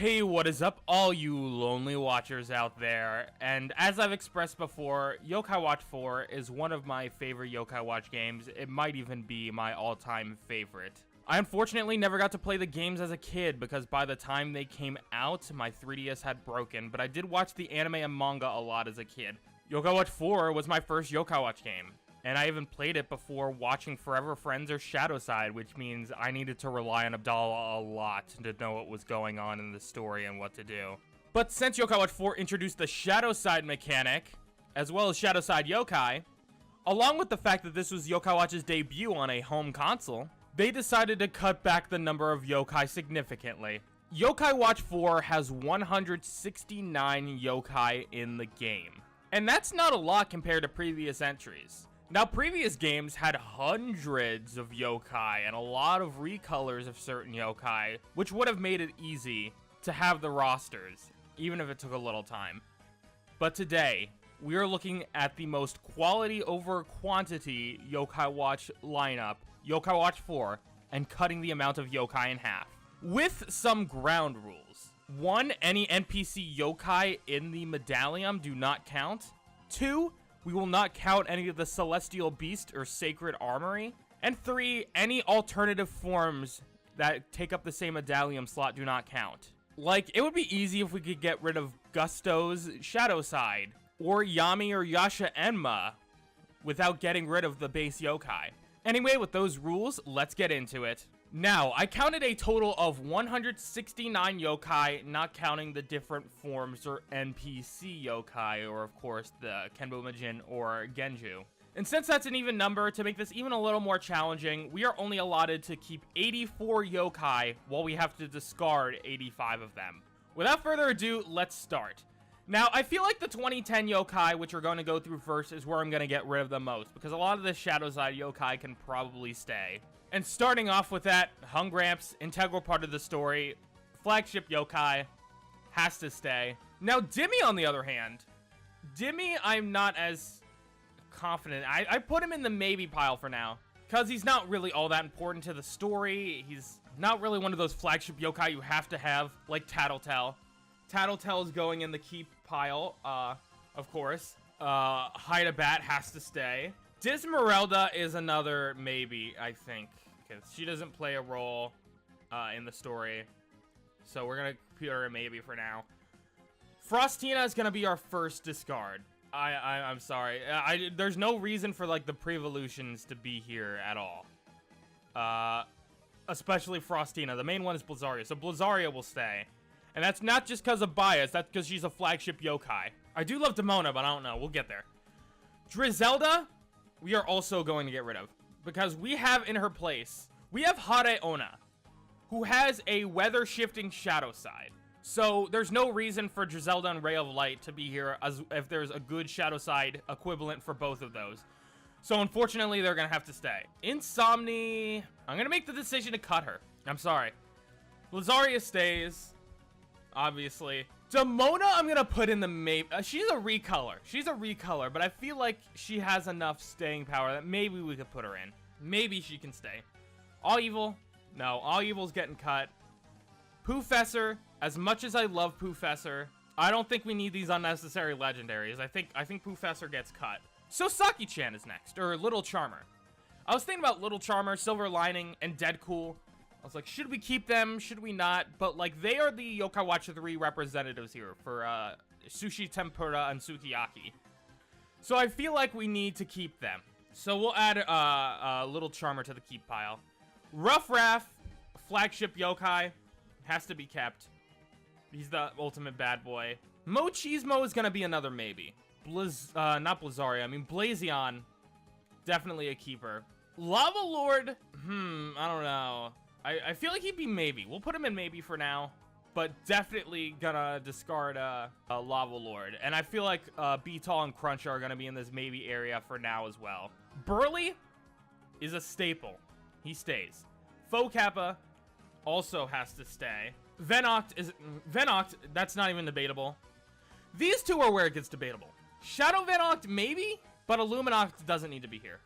Hey, what is up, all you lonely watchers out there? And as I've expressed before, Yokai Watch 4 is one of my favorite Yokai Watch games. It might even be my all-time favorite. I unfortunately never got to play the games as a kid because by the time they came out, my 3DS had broken, but I did watch the anime and manga a lot as a kid. Yokai Watch 4 was my first Yokai Watch game, and I even played it before watching Forever Friends or Shadowside, which means I needed to rely on Abdallah a lot to know what was going on in the story and what to do. But since Yokai Watch 4 introduced the Shadowside mechanic, as well as Shadowside Yokai, along with the fact that this was Yokai Watch's debut on a home console, they decided to cut back the number of yokai significantly. Yokai Watch 4 has 169 yokai in the game, and that's not a lot compared to previous entries. Now, previous games had hundreds of yokai and a lot of recolors of certain yokai, which would have made it easy to have the rosters, even if it took a little time. But today, we are looking at the most quality over quantity Yokai Watch lineup, Yokai Watch 4, and cutting the amount of yokai in half, with some ground rules. 1, any NPC yokai in the Medallium do not count. 2, we will not count any of the Celestial Beast or Sacred Armory. And 3, any alternative forms that take up the same Medallium slot do not count. Like, it would be easy if we could get rid of Gusto's Shadowside, or Yami or Yasha Enma, without getting rid of the base yokai. Anyway, with those rules, let's get into it. Now, I counted a total of 169 yokai, not counting the different forms or NPC yokai, or of course, the Kenbumajin or Genju. And since that's an even number, to make this even a little more challenging, we are only allotted to keep 84 yokai, while we have to discard 85 of them. Without further ado, let's start. Now, I feel like the 2010 yokai, which we're going to go through first, is where I'm going to get rid of the most, because a lot of the Shadowside yokai can probably stay. And starting off with that, Hungramps, integral part of the story, flagship yokai, has to stay. Now, Dimmy, on the other hand, Dimmy, I'm not as confident. I put him in the maybe pile for now, because he's not really all that important to the story. He's not really one of those flagship yokai you have to have, like Tattletale. Tattletale is going in the keep pile, of course. Hydabat has to stay. Dismeralda is another maybe, I think, because she doesn't play a role in the story. So we're going to put her a maybe for now. Frostina is going to be our first discard. I'm sorry. There's no reason for, like, the pre-evolutions to be here at all. Especially Frostina. The main one is Blazaria, so Blazaria will stay. And that's not just because of bias, that's because she's a flagship yokai. I do love Demona, but I don't know. We'll get there. Drizelda, we are also going to get rid of. Because we have in her place, we have Hareona, who has a weather-shifting shadow side. So there's no reason for Drizelda and Ray of Light to be here as if there's a good shadow side equivalent for both of those. So unfortunately, they're going to have to stay. Insomni, I'm going to make the decision to cut her. I'm sorry. Blazaria stays. Obviously. Demona, I'm gonna put in the maybe. She's a recolor. She's a recolor, but I feel like she has enough staying power that maybe we could put her in. Maybe she can stay. All Evil. No, All Evil's getting cut. Poofessor. As much as I love Poofessor, I don't think we need these unnecessary legendaries. I think Poofessor gets cut. So Saki-chan is next, or Little Charmer. I was thinking about Little Charmer, Silver Lining, and Deadcool. I was like, should we keep them? Should we not? But, like, they are the Yokai Watch 3 representatives here for Sushi Tempura and Sukiyaki. So I feel like we need to keep them. So we'll add Little Charmer to the keep pile. Rough Raff, flagship yokai, has to be kept. He's the ultimate bad boy. Mochismo is going to be another maybe. Not Blazaria, I mean Blazion, definitely a keeper. Lava Lord, I don't know. I feel like he'd be maybe. We'll put him in maybe for now. But definitely gonna discard a Lava Lord. And I feel like Beetle and Crunch are gonna be in this maybe area for now as well. Burly is a staple. He stays. Faux Kappa also has to stay. Venoct, that's not even debatable. These two are where it gets debatable. Shadow Venoct, maybe? But Illuminoct doesn't need to be here.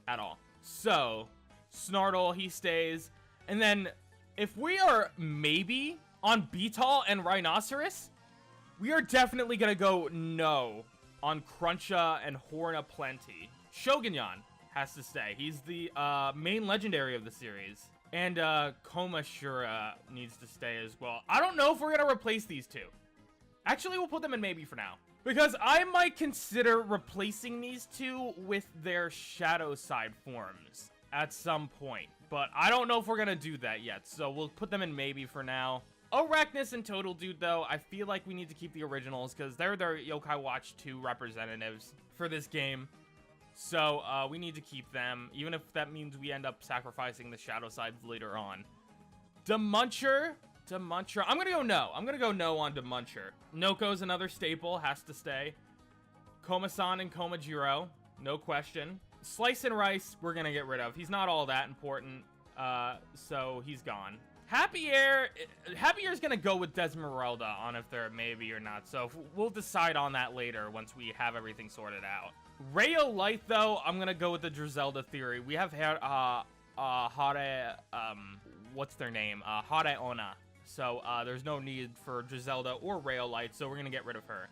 At all. So, Snartle, he stays. And then, if we are maybe On Beetle and Rhinoceros, we are definitely gonna go no on Cruncha and Horn of Plenty. Shogunyan has to stay. He's the main legendary of the series. And Komashura needs to stay as well. I don't know if we're gonna replace these two. Actually, we'll put them in maybe for now. Because I might consider replacing these two with their shadowside forms at some point. But I don't know if we're gonna do that yet. So we'll put them in maybe for now. Arachnus and Total Dude, though, I feel like we need to keep the originals because they're their Yokai Watch 2 representatives for this game. So we need to keep them, even if that means we end up sacrificing the shadow sides later on. Demuncher. I'm gonna go no. I'm gonna go no on Demuncher. Noko's another staple, has to stay. Komasan and Komajiro, no question. Slice and Rice, we're gonna get rid of. He's not all that important, so he's gone. Happy Air's gonna go with Desmeralda on if they're maybe or not. So we'll decide on that later once we have everything sorted out. Rayo Light, though, I'm gonna go with the Drizelda theory. We have Hare, what's their name? Hare Ona. So there's no need for Drizelda or Rayo Light, so we're gonna get rid of her.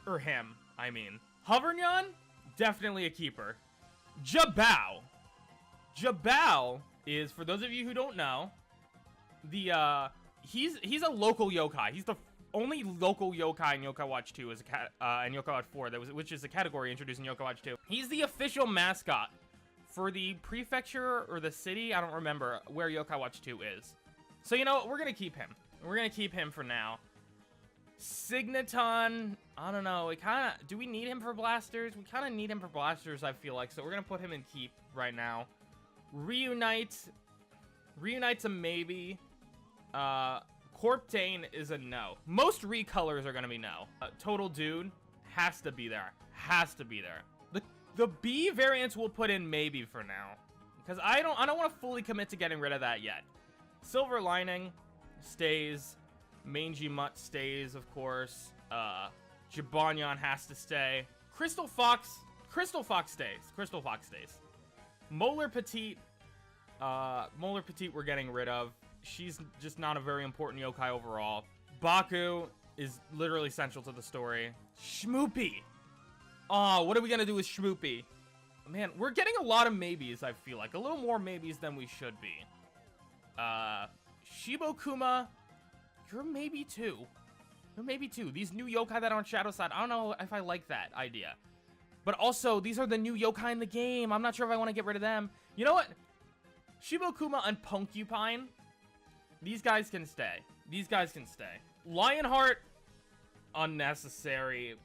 Or him, I mean. Hovernyan, definitely a keeper. Jabao. Jabao is, for those of you who don't know, he's a local yokai. He's the only local yokai in Yokai Watch 2 and Yokai Watch 4, which is a category introduced in Yokai Watch 2. He's the official mascot for the prefecture or the city, I don't remember, where Yokai Watch 2 is. So, you know what? We're going to keep him. We're going to keep him for now. Signaton, I don't know. Do we need him for blasters? We kind of need him for blasters, I feel like. So we're going to put him in keep right now. Reunite's a maybe. Corptane is a no. Most recolors are gonna be no. Total Dude has to be there. Has to be there. The B variants we'll put in maybe for now, because I don't want to fully commit to getting rid of that yet. Silver Lining stays. Mangy Mutt stays, of course. Jibanyan has to stay. Crystal Fox stays. Crystal Fox stays. Molar Petite we're getting rid of. She's just not a very important yokai overall. Baku is literally central to the story. Shmoopy. Oh, what are we gonna do with Shmoopy? Man, we're getting a lot of maybes, I feel like. A little more maybes than we should be. Shibokuma, you're maybe two. You're maybe two. These new yokai that are on Shadow Side, I don't know if I like that idea. But also, these are the new yokai in the game. I'm not sure if I want to get rid of them. You know what? Shibokuma and Punkupine, these guys can stay. These guys can stay. Lionheart, unnecessary.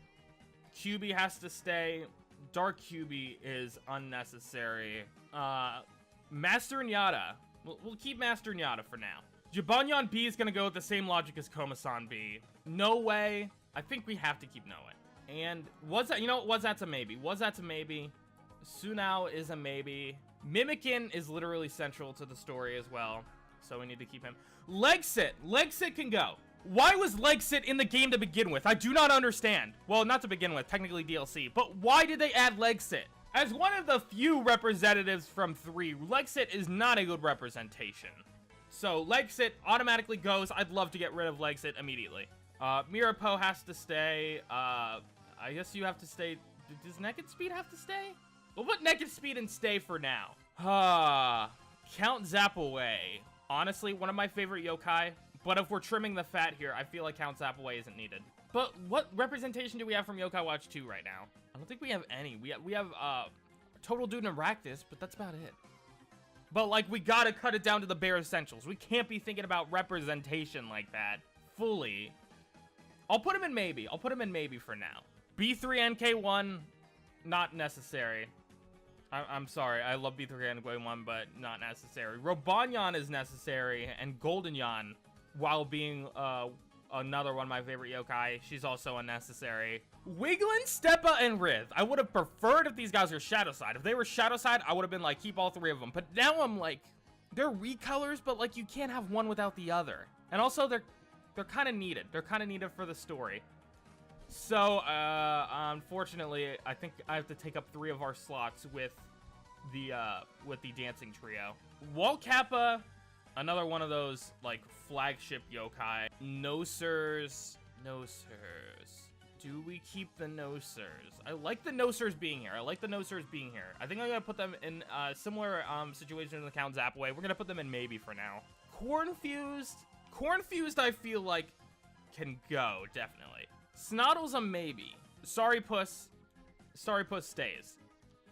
QB has to stay. Dark QB is unnecessary. Master Nyata. We'll keep Master Nyata for now. Jibanyan B is going to go with the same logic as Komasan B. No way. I think we have to keep Noe. And you know what? Wazat's a maybe. Wazat's a maybe. Sunao is a maybe. Mimikin is literally central to the story as well, so we need to keep him. Legsit. Legsit can go. Why was Legsit in the game to begin with? I do not understand. Well, not to begin with, technically DLC, but why did they add Legsit? As one of the few representatives from 3, Legsit is not a good representation. So Legsit automatically goes. I'd love to get rid of Legsit immediately. Mirapo has to stay. I guess you have to stay. Does Naked Speed have to stay? We'll put Naked Speed and stay for now. Count Zappaway. Honestly, one of my favorite yokai. But if we're trimming the fat here, I feel like Count Zappaway isn't needed. But what representation do we have from Yokai Watch 2 right now? I don't think we have any. We have Total Dude and Arachnus, but that's about it. But, like, we gotta cut it down to the bare essentials. We can't be thinking about representation like that fully. I'll put him in maybe. I'll put him in maybe for now. B3NK1, not necessary. I'm sorry. I love B3NK1, but not necessary. Robanyan is necessary, and Goldenyan, while being another one of my favorite yokai, she's also unnecessary. Wiglin, Steppa, and Rith. I would have preferred if these guys were Shadow Side. If they were Shadow Side, I would have been like, keep all 3 of them. But now I'm like, they're recolors, but like you can't have one without the other. And also they're kind of needed. They're kind of needed for the story. So unfortunately, I think I have to take up 3 of our slots with the dancing trio. Wall Kappa Another one of those, like, flagship yokai. No-sirs. No-sirs. Do we keep the no-sirs? I like the no-sirs being here. I like the no-sirs being here. I think I'm gonna put them in a similar situation in the Count Zap way. We're gonna put them in maybe for now. Cornfused. Cornfused, I feel like, can go, definitely. Snoddle's a maybe. Sorry Puss stays.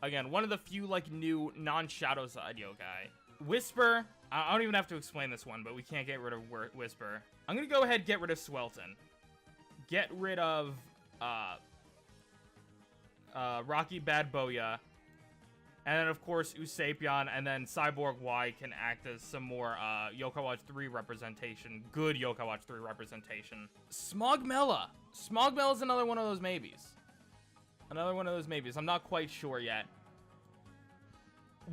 Again, one of the few, like, new non-shadowside yokai. Whisper. I don't even have to explain this one, but we can't get rid of Whisper. I'm gonna go ahead and get rid of Swelton. Get rid of, Rocky Bad Boya. And then, of course, Usapion, and then Cyborg Y can act as some more, Yokai Watch 3 representation. Good Yokai Watch 3 representation. Smogmella. Smogmella's another one of those maybes. Another one of those maybes. I'm not quite sure yet.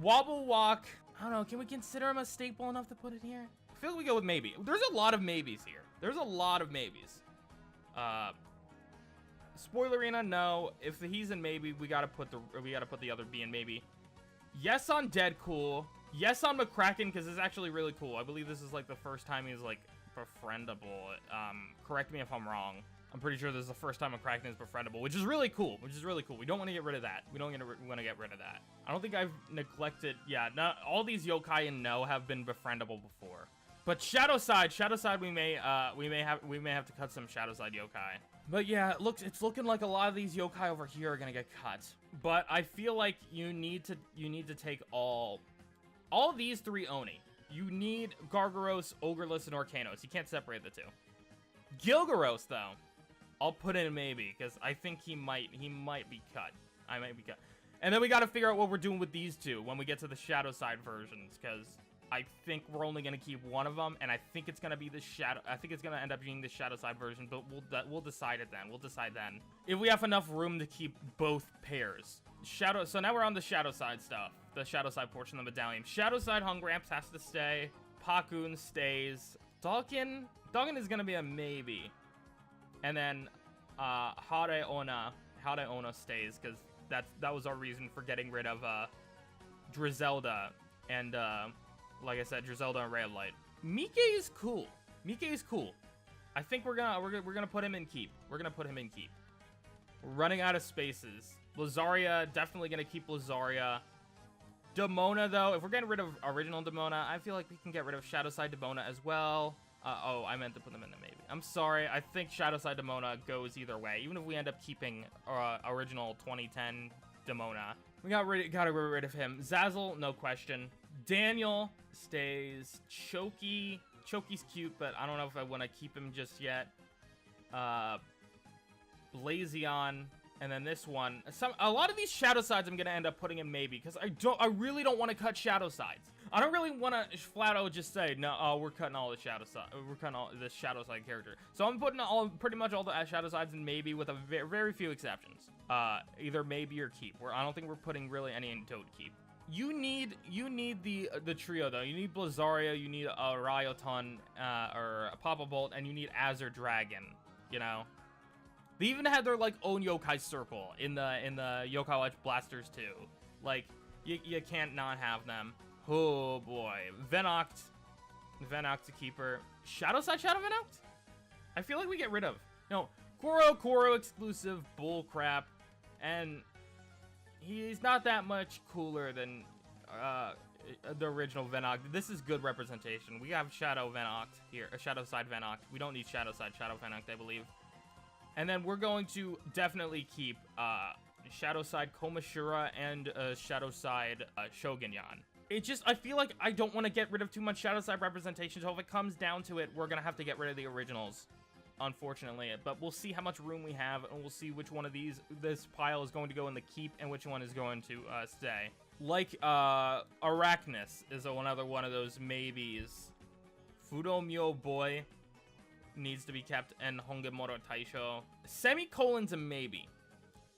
Wobble Walk. I don't know. Can we consider him a staple enough to put it here? I feel like we go with maybe. There's a lot of maybes here. There's a lot of maybes. Spoilerina, no. If he's in maybe, we gotta put the other B in maybe. Yes on Deadcool. Yes on McCracken, because it's actually really cool. I believe this is like the first time he's like befriendable. Correct me if I'm wrong. I'm pretty sure this is the first time McCracken is befriendable, which is really cool. We don't want to get rid of that. We don't want to get rid of that. I don't think I've neglected. Yeah, not all these yokai in No have been befriendable before. But Shadowside, we may have to cut some Shadowside yokai. But yeah, it's looking like a lot of these yokai over here are gonna get cut. But I feel like you need to take all these three Oni. You need Gargaros, Ogreless, and Orcanos. You can't separate the two. Gilgaros, though, I'll put in maybe, because I think he might be cut. I might be cut. And then we gotta figure out what we're doing with these two when we get to the Shadowside versions, because I think we're only gonna keep one of them, and I think it's gonna be the I think it's gonna end up being the Shadowside version, but we'll decide it then. We'll decide then if we have enough room to keep both pairs. So now we're on the Shadowside stuff, the Shadowside portion of the Medallium. Shadowside Hungramps has to stay. Pakun stays. Dawkin is gonna be a maybe, and then Hareona stays, because that was our reason for getting rid of Drizelda and like I said, Drizelda and Ray of Light. Mike is cool. I think we're gonna put him in keep. We're running out of spaces. Lazaria, definitely gonna keep Lazaria. Demona, though, if we're getting rid of original Demona, I feel like we can get rid of Shadowside Demona as well. Oh, I meant to put them in the maybe. I'm sorry. I think Shadowside Demona goes either way. Even if we end up keeping original 2010 Demona, we gotta get rid of him. Zazzle, no question. Daniel stays. Choki's cute, but I don't know if I want to keep him just yet. Blazion, and then this one. A lot of these Shadowsides I'm gonna end up putting in maybe, because I really don't want to cut Shadowsides. I don't really want to flat out just say no. We're cutting all the Shadowside. We're cutting all the Shadowside character. So I'm putting pretty much all the Shadowsides in maybe, with a very few exceptions. Either maybe or keep. I don't think we're putting really any in Toad keep. You need the trio, though. You need Blazaria, you need Ryoton, or Papa Bolt, and you need Azure Dragon. You know, they even had their like own yokai circle in the Yokai Watch Blasters too. Like you can't not have them. Oh boy, Venoct a keeper. Shadowside Shadow Venoct? I feel like we get rid of. No, Koro exclusive bullcrap, and he's not that much cooler than the original Venoct. This is good representation. We have Shadow Venoct here, Shadowside Venoct. We don't need Shadowside Shadow Venoct, I believe. And then we're going to definitely keep Shadowside Komashura and Shadowside Shogunyan. I feel like I don't want to get rid of too much Shadowside representation, so if it comes down to it, we're gonna have to get rid of the originals, unfortunately. But we'll see how much room we have, and we'll see which one of this pile is going to go in the keep and which one is going to stay. Like Arachnus is another one of those maybes. Fudomyo Boy needs to be kept, and Hongemoro Taisho. Semicolon's a maybe,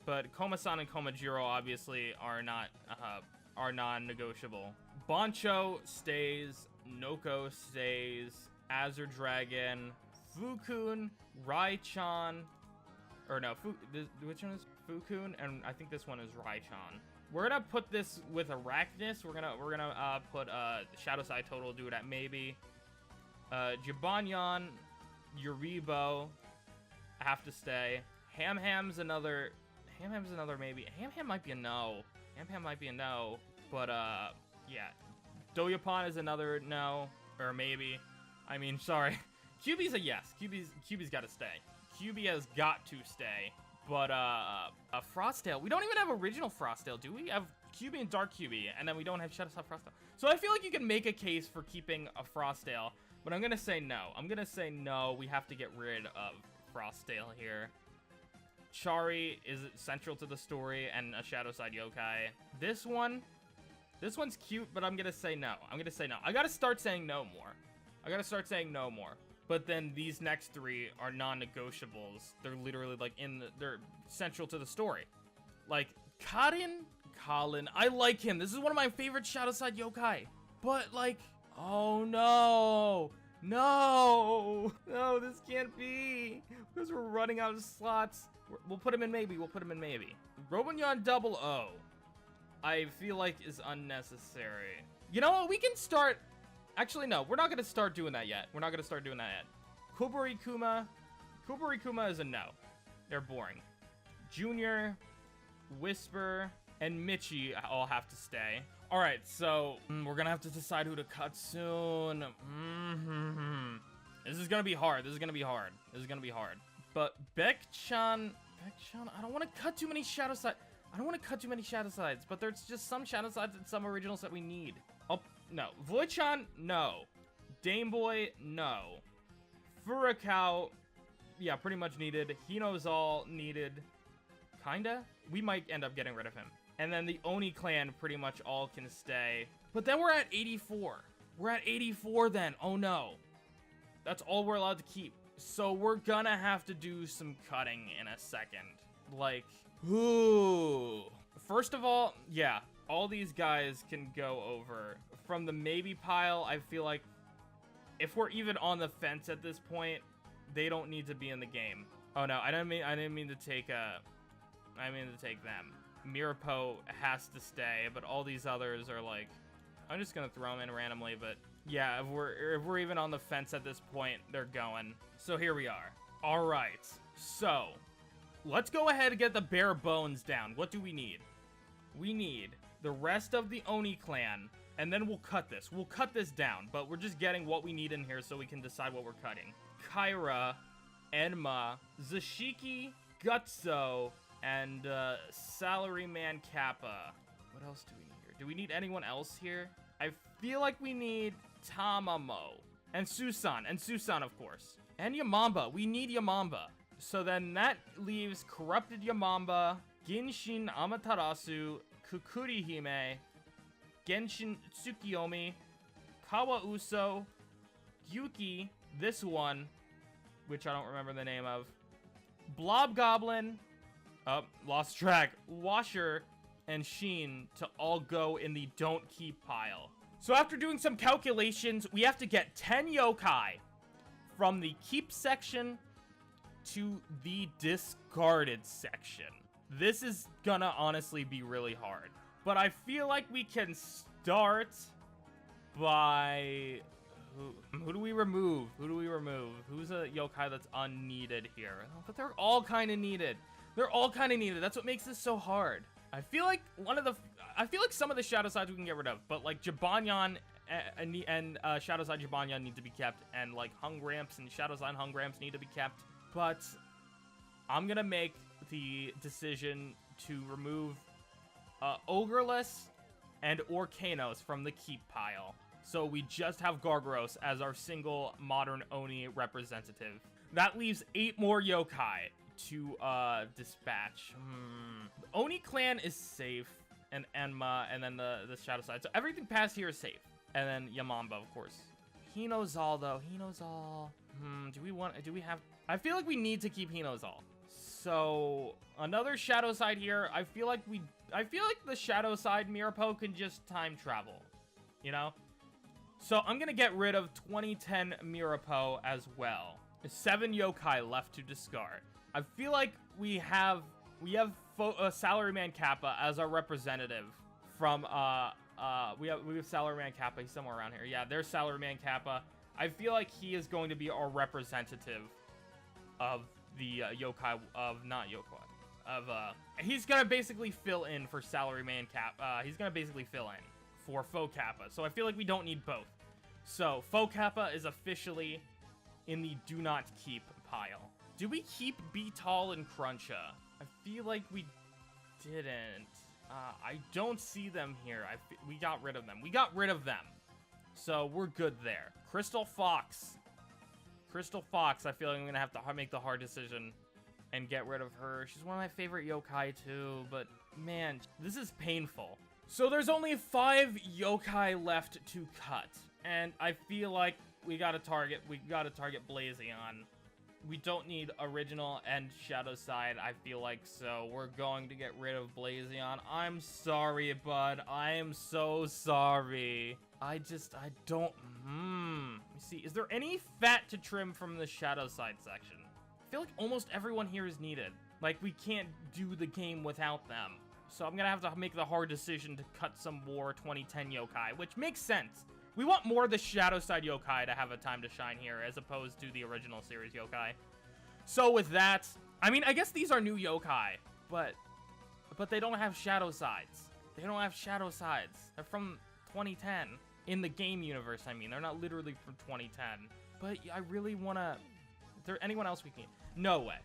but Koma-san and Komajiro obviously are non-negotiable. Boncho stays. Noko stays. Azure Dragon. Fukun. Raichan. Or no, which one is Fukun? And I think this one is Raichan. We're gonna put this with Arachnus. We're gonna put shadowside total, do it at maybe. Jibanyan, Uribo have to stay. Hamham's another maybe. Hamham might be a no. Hamham might be a no. But yeah. Doyapan is another no. Or maybe. I mean, sorry. QB's a yes. QB's gotta stay. QB has got to stay. But Frostdale, we don't even have original Frostdale, do we? We have QB and Dark QB, and then we don't have Shadowside Frostdale. So I feel like you can make a case for keeping a Frostdale, but I'm gonna say no. I'm gonna say no. We have to get rid of Frostdale here. Chari is central to the story and a Shadowside yokai. This one's cute, but I'm gonna say no. I'm gonna say no. I gotta start saying no more. But then these next three are non-negotiables. They're literally like they're central to the story. Like Colin, I like him. This is one of my favorite Shadowside yokai. But like, oh no, this can't be because we're running out of slots. We'll put him in maybe. Robonyan 00, I feel like is unnecessary. You know what? We can start. Actually, no, we're not gonna start doing that yet. Kuburi Kuma is a no. They're boring. Junior, Whisper, and Michi all have to stay. All right, so we're gonna have to decide who to cut soon. This is gonna be hard. But Baek-chan, I don't want to cut too many Shadowsides. But there's just some Shadowsides and some originals that we need. Oh, no. Voichan, no. Dameboy, no. Furakao, yeah, pretty much needed. Hinozal needed. Kinda? We might end up getting rid of him. And then the Oni clan pretty much all can stay. But then we're at 84. We're at 84 then. Oh no. That's all we're allowed to keep. So we're gonna have to do some cutting in a second. Like, ooh. First of all, yeah, all these guys can go over. From the maybe pile, I feel like if we're even on the fence at this point, they don't need to be in the game. Oh no, I didn't mean to take them. Mirapo has to stay, but all these others are like, I'm just gonna throw them in randomly, but yeah, if we're even on the fence at this point, they're going. So here we are. All right, so let's go ahead and get the bare bones down. What do we need? We need the rest of the Oni clan, and then we'll cut this. We'll cut this down, but we're just getting what we need in here so we can decide what we're cutting. Kyra, Enma, Zashiki, Gutso, and Salaryman Kappa. What else do we need here? Do we need anyone else here? I feel like we need Tamamo. And Susan, of course. And Yamamba. We need Yamamba. So then that leaves Corrupted Yamamba, Genshin Amaterasu, Kukuri Hime, Genshin Tsukiyomi, Kawa Uso, Yuki, this one, which I don't remember the name of, Blob Goblin, lost track, Washer, and Sheen to all go in the don't keep pile. So after doing some calculations, we have to get 10 yokai from the keep section to the discarded section. This is gonna honestly be really hard. But I feel like we can start by... Who do we remove? Who's a yokai that's unneeded here? Oh, but they're all kind of needed. That's what makes this so hard. I feel like some of the Shadowsides we can get rid of, but like Jibanyan and Shadowside Jibanyan need to be kept, and like Hung Ramps and Shadowside Hung Ramps need to be kept. But I'm gonna make the decision to remove Ogreless and Orkanos from the keep pile. So we just have Gargaros as our single modern Oni representative. That leaves 8 more yokai to dispatch. Oni clan is safe, and Enma, and then the Shadowside. So everything past here is safe. And then Yamamba, of course. Hinozal, though. Do we have... I feel like we need to keep Hinozal. So another Shadowside here. I feel like the Shadowside Mirapo can just time travel, you know? So I'm gonna get rid of 2010 Mirapo as well. 7 yokai left to discard. I feel like we have Salaryman Kappa as our representative from we have Salaryman Kappa. He's somewhere around here. Yeah, there's Salaryman Kappa. I feel like he is going to be our representative of the yokai of not yokai of he's gonna basically fill in for Salaryman Kappa. He's gonna basically fill in for Faux Kappa. So I feel like we don't need both. So Faux Kappa is officially in the do not keep pile. Do we keep Beatall and Cruncha? I feel like we didn't. I don't see them here. We got rid of them. We got rid of them. So we're good there. Crystal Fox. Crystal Fox, I feel like I'm going to have to make the hard decision and get rid of her. She's one of my favorite yokai too, but man, this is painful. So there's only 5 yokai left to cut. And I feel like we got to target Blazion. We don't need original and shadowside, I feel like, so we're going to get rid of Blazion. I'm sorry, bud. I am so sorry. I don't, let me see. Is there any fat to trim from the shadowside section? I feel like almost everyone here is needed. Like, we can't do the game without them. So I'm gonna have to make the hard decision to cut some more 2010 yokai, which makes sense. We want more of the Shadowside yokai to have a time to shine here, as opposed to the original series yokai. So with that, I mean, I guess these are new yokai, but they don't have shadow sides. They don't have shadow sides. They're from 2010. In the game universe, I mean. They're not literally from 2010. But I really want to... Is there anyone else we can... No Way.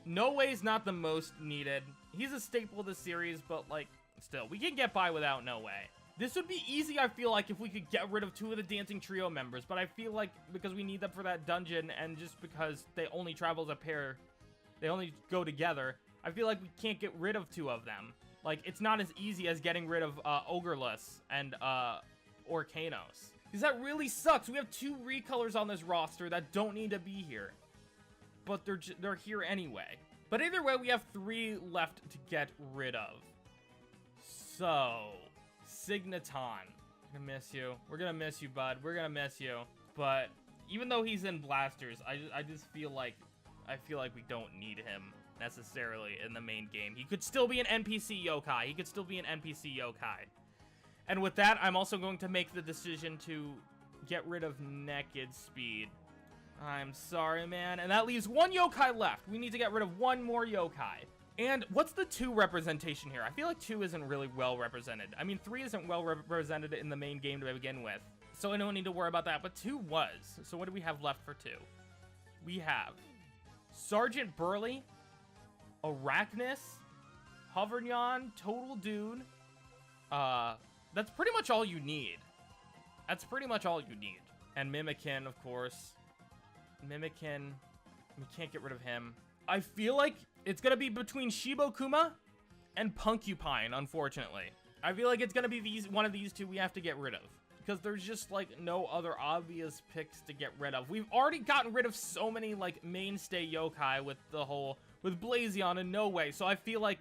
No Way's not the most needed. He's a staple of the series, but, like, still. We can get by without No Way. This would be easy, I feel like, if we could get rid of 2 of the Dancing Trio members, but I feel like because we need them for that dungeon, and just because they only travel as a pair, they only go together, I feel like we can't get rid of 2 of them. Like, it's not as easy as getting rid of Ogreless and Orcanos. Because that really sucks. We have 2 recolors on this roster that don't need to be here. But they're here anyway. But either way, we have 3 left to get rid of. So... Signaton. We're gonna miss you. We're gonna miss you, bud. We're gonna miss you. But even though he's in Blasters, I just feel like we don't need him necessarily in the main game. He could still be an NPC yokai. He could still be an NPC yokai. And with that, I'm also going to make the decision to get rid of Naked Speed. I'm sorry, man. And that leaves 1 yokai left. We need to get rid of 1 more yokai. And what's the 2 representation here? I feel like 2 isn't really well represented. I mean, 3 isn't well represented in the main game to begin with. So I don't need to worry about that, but 2 was. So what do we have left for 2? We have Sergeant Burley, Arachnus, Hovernion, Total Dude. That's pretty much all you need. That's pretty much all you need. And Mimikin, of course. Mimikin, we can't get rid of him. I feel like it's going to be between Shibokuma and Punkupine, unfortunately. I feel like it's going to be one of these 2 we have to get rid of. Because there's just, like, no other obvious picks to get rid of. We've already gotten rid of so many, like, mainstay yokai with Blazion and No Way. So I feel like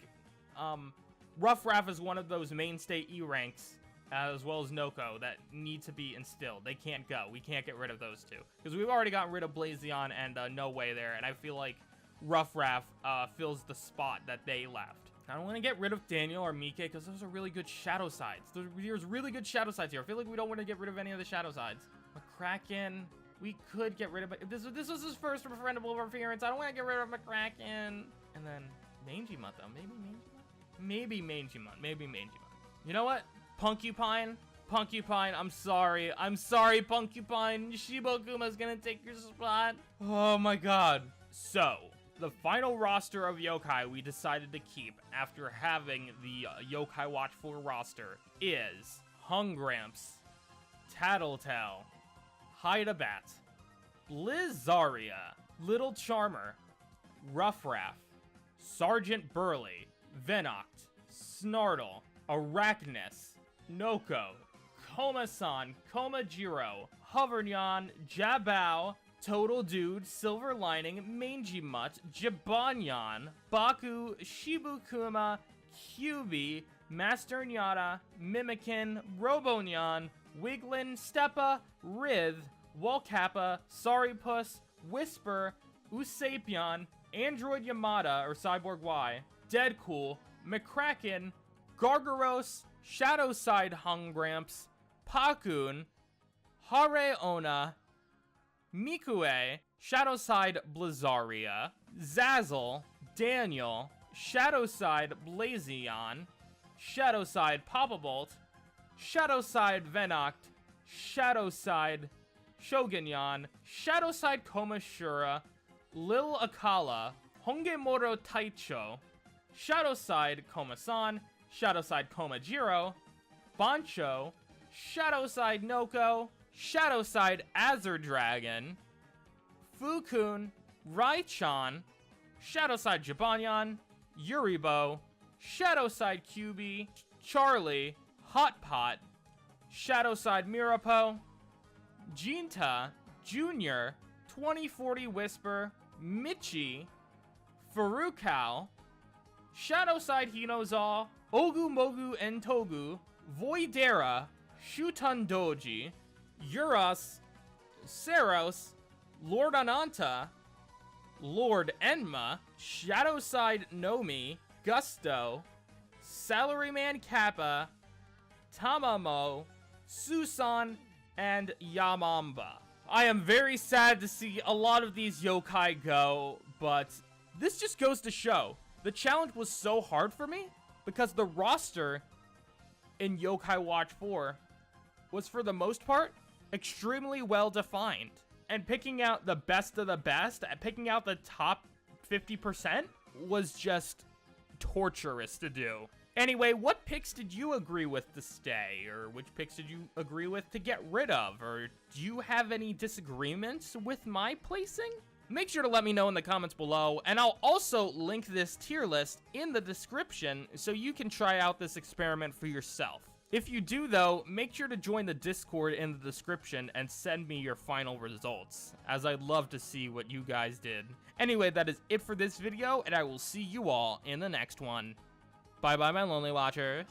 Rough Raff is one of those mainstay E-ranks, as well as Noko, that need to be instilled. They can't go. We can't get rid of those 2. Because we've already gotten rid of Blazion and No Way there, and I feel like Rough Raff fills the spot that they left. I don't want to get rid of Daniel or Mike because those are really good shadow sides. There's really good shadow sides here. I feel like we don't want to get rid of any of the shadow sides. McCracken, we could get rid of it. If this was his first referendable interference, I don't want to get rid of McCracken. And then Mangy Mutt, though. Maybe Mangy Mutt. You know what? Punkupine, I'm sorry. Punkupine. Shibokuma's gonna take your spot. Oh my god. So, the final roster of yokai we decided to keep after having the Yokai Watch 4 roster is Hungramps, Tattletale, Hydabat, Blizzaria, Little Charmer, Rough Raff, Sergeant Burley, Venoct, Snartle, Arachnus, Noko, Koma-san, Komajiro, Hovernion, Jabao, Total Dude, Silver Lining, Mangy Mutt, Jibanyan, Baku, Shibukuma, Kyubi, Master Nyata, Mimikin, Robonyan, Wiglin, Steppa, Rith, Walkappa, Sorrypuss, Whisper, Usapion, Android Yamada, or Cyborg Y, Deadcool, McCracken, Gargaros, Shadowside Hungramps, Pakun, Hare Ona, Mikue, Shadowside Blazzaria, Zazzle, Daniel, Shadowside Blazion, Shadowside Papabolt, Shadowside Venoct, Shadowside Shogunyan, Shadowside Komashura, Lil Akala, Hongemoro Taicho, Shadowside Komasan, Shadowside Komajiro, Bancho, Shadowside Noko, Shadowside Azure Dragon, Fukun, Raichan, Shadowside Jibanyan, Yuribo, Shadowside QB, Charlie, Hotpot, Shadowside Mirapo, Jinta, Junior, 2040 Whisper, Michi, Furukao, Shadowside Hinozal, Ogu Mogu Entogu, Voidera, Shutan Doji, Uras, Saros, Lord Ananta, Lord Enma, Shadowside Nomi, Gusto, Salaryman Kappa, Tamamo, Susan, and Yamamba. I am very sad to see a lot of these yokai go, but this just goes to show the challenge was so hard for me because the roster in Yokai Watch 4 was, for the most part, extremely well defined. And picking out the best of the best, picking out the top 50% was just torturous to do. Anyway, what picks did you agree with to stay? Or which picks did you agree with to get rid of? Or do you have any disagreements with my placing? Make sure to let me know in the comments below, and I'll also link this tier list in the description so you can try out this experiment for yourself. If you do, though, make sure to join the Discord in the description and send me your final results, as I'd love to see what you guys did. Anyway, that is it for this video, and I will see you all in the next one. Bye-bye, my lonely watchers.